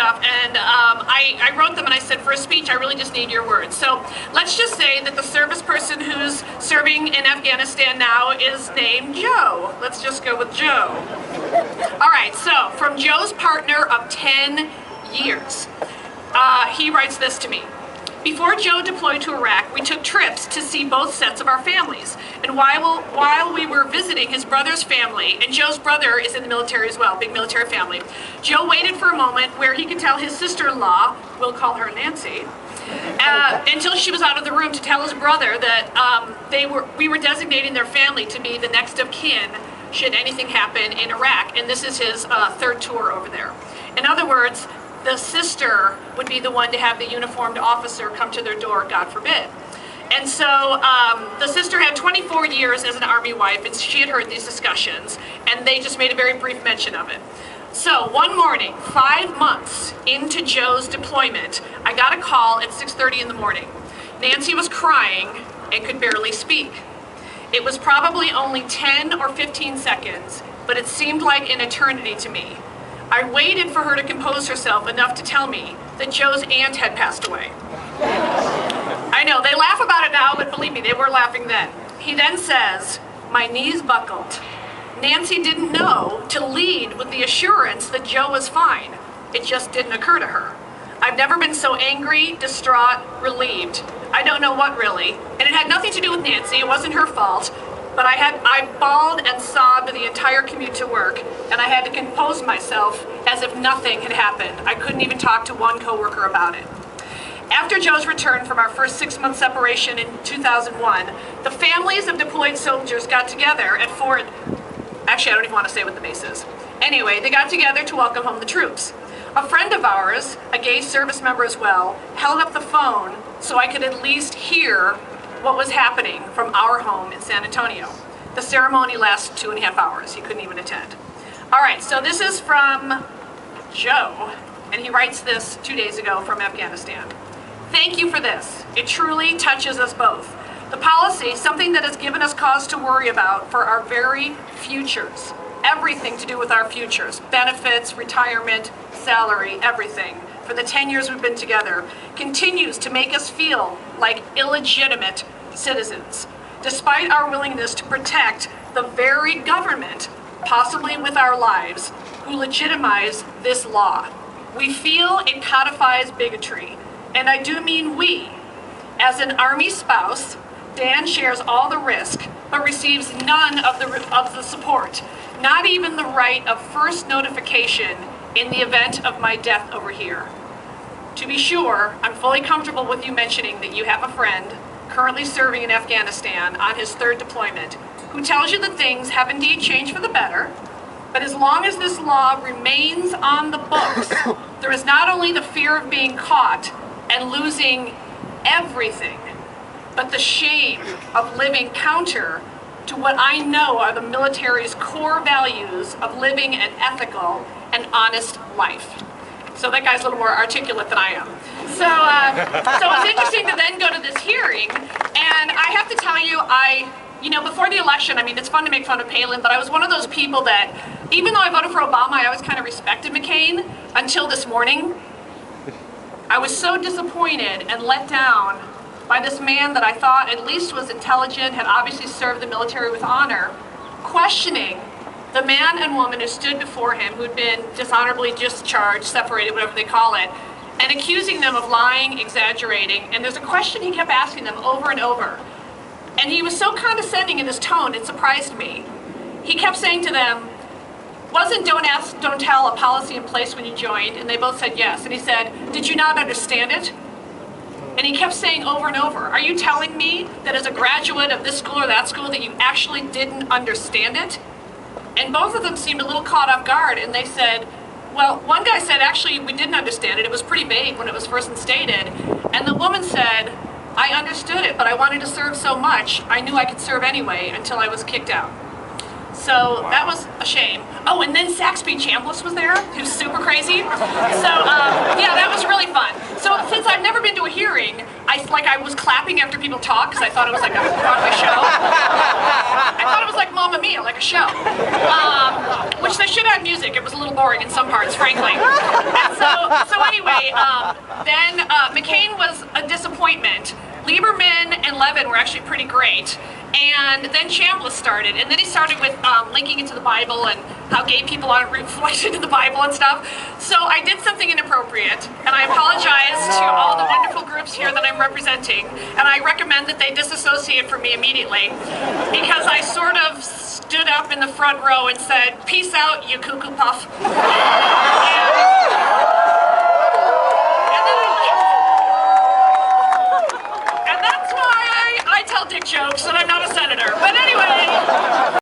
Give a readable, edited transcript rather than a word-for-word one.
stuff, and I wrote them and I said, for a speech, I really just need your words. So let's just say that the service person who's serving in Afghanistan now is named Joe. Let's just go with Joe. All right, so from Joe's partner of 10 years, he writes this to me. Before Joe deployed to Iraq, we took trips to see both sets of our families. And while we were visiting his brother's family, and Joe's brother is in the military as well, big military family, Joe waited for a moment where he could tell his sister-in-law, we'll call her Nancy, until she was out of the room to tell his brother that we were designating their family to be the next of kin should anything happen in Iraq. And this is his third tour over there. In other words, the sister would be the one to have the uniformed officer come to their door, God forbid. And so the sister had 24 years as an Army wife, and she had heard these discussions, and they just made a very brief mention of it. So one morning, 5 months into Joe's deployment, I got a call at 6:30 in the morning. Nancy was crying and could barely speak. It was probably only 10 or 15 seconds, but it seemed like an eternity to me. I waited for her to compose herself enough to tell me that Joe's aunt had passed away. I know, they laugh about it now, but believe me, they were laughing then. He then says, my knees buckled. Nancy didn't know to lead with the assurance that Joe was fine. It just didn't occur to her. I've never been so angry, distraught, relieved. I don't know what really. And it had nothing to do with Nancy, it wasn't her fault. But I bawled and sobbed the entire commute to work, and I had to compose myself as if nothing had happened. I couldn't even talk to one coworker about it. After Joe's return from our first 6-month separation in 2001, the families of deployed soldiers got together at Fort, actually I don't even want to say what the base is. Anyway, they got together to welcome home the troops. A friend of ours, a gay service member as well, held up the phone so I could at least hear what was happening from our home in San Antonio. The ceremony lasted 2.5 hours. He couldn't even attend. All right, so this is from Joe, and he writes this 2 days ago from Afghanistan. Thank you for this. It truly touches us both. The policy, something that has given us cause to worry about for our very futures. Everything to do with our futures. Benefits, retirement, salary, everything. For the 10 years we've been together, continues to make us feel like illegitimate citizens, despite our willingness to protect the very government, possibly with our lives, who legitimize this law. We feel it codifies bigotry, and I do mean we. As an Army spouse, Dan shares all the risk, but receives none of the support, not even the right of first notification in the event of my death over here. To be sure, I'm fully comfortable with you mentioning that you have a friend currently serving in Afghanistan on his third deployment who tells you that things have indeed changed for the better, but as long as this law remains on the books, there is not only the fear of being caught and losing everything, but the shame of living counter to what I know are the military's core values of living an ethical and honest life. So that guy's a little more articulate than I am. So it's interesting to then go to this hearing, and I have to tell you, before the election, I mean, it's fun to make fun of Palin, but I was one of those people that, even though I voted for Obama, I always kind of respected McCain until this morning. I was so disappointed and let down by this man that I thought at least was intelligent, had obviously served the military with honor, questioning the man and woman who stood before him, who'd been dishonorably discharged, separated, whatever they call it, and accusing them of lying, exaggerating. And there's a question he kept asking them over and over. And he was so condescending in his tone, it surprised me. He kept saying to them, wasn't don't ask, don't tell a policy in place when you joined? And they both said yes. And he said, did you not understand it? And he kept saying over and over, are you telling me that as a graduate of this school or that school that you actually didn't understand it? And both of them seemed a little caught off guard, and they said, well, one guy said, actually, we didn't understand it. It was pretty vague when it was first instated. And the woman said, I understood it, but I wanted to serve so much, I knew I could serve anyway until I was kicked out. So that was a shame. Oh, and then Saxby Chambliss was there, who's super crazy. So yeah, that was really fun. So since I've never been to a hearing, I was clapping after people talk because I thought it was like a Broadway show. I thought it was like Mamma Mia, like a show, which they should have music. It was a little boring in some parts, frankly. And so anyway, then McCain was a disappointment. Lieberman and Levin were actually pretty great. And then Chambliss started, and then he started with linking into the Bible and how gay people aren't reflected in the Bible and stuff. So I did something inappropriate, and I apologize to all the wonderful groups here that I'm representing, and I recommend that they disassociate from me immediately, because I sort of stood up in the front row and said, "Peace out, you cuckoo puff." And that's why I tell dick jokes, and I'm not a senator. But anyway,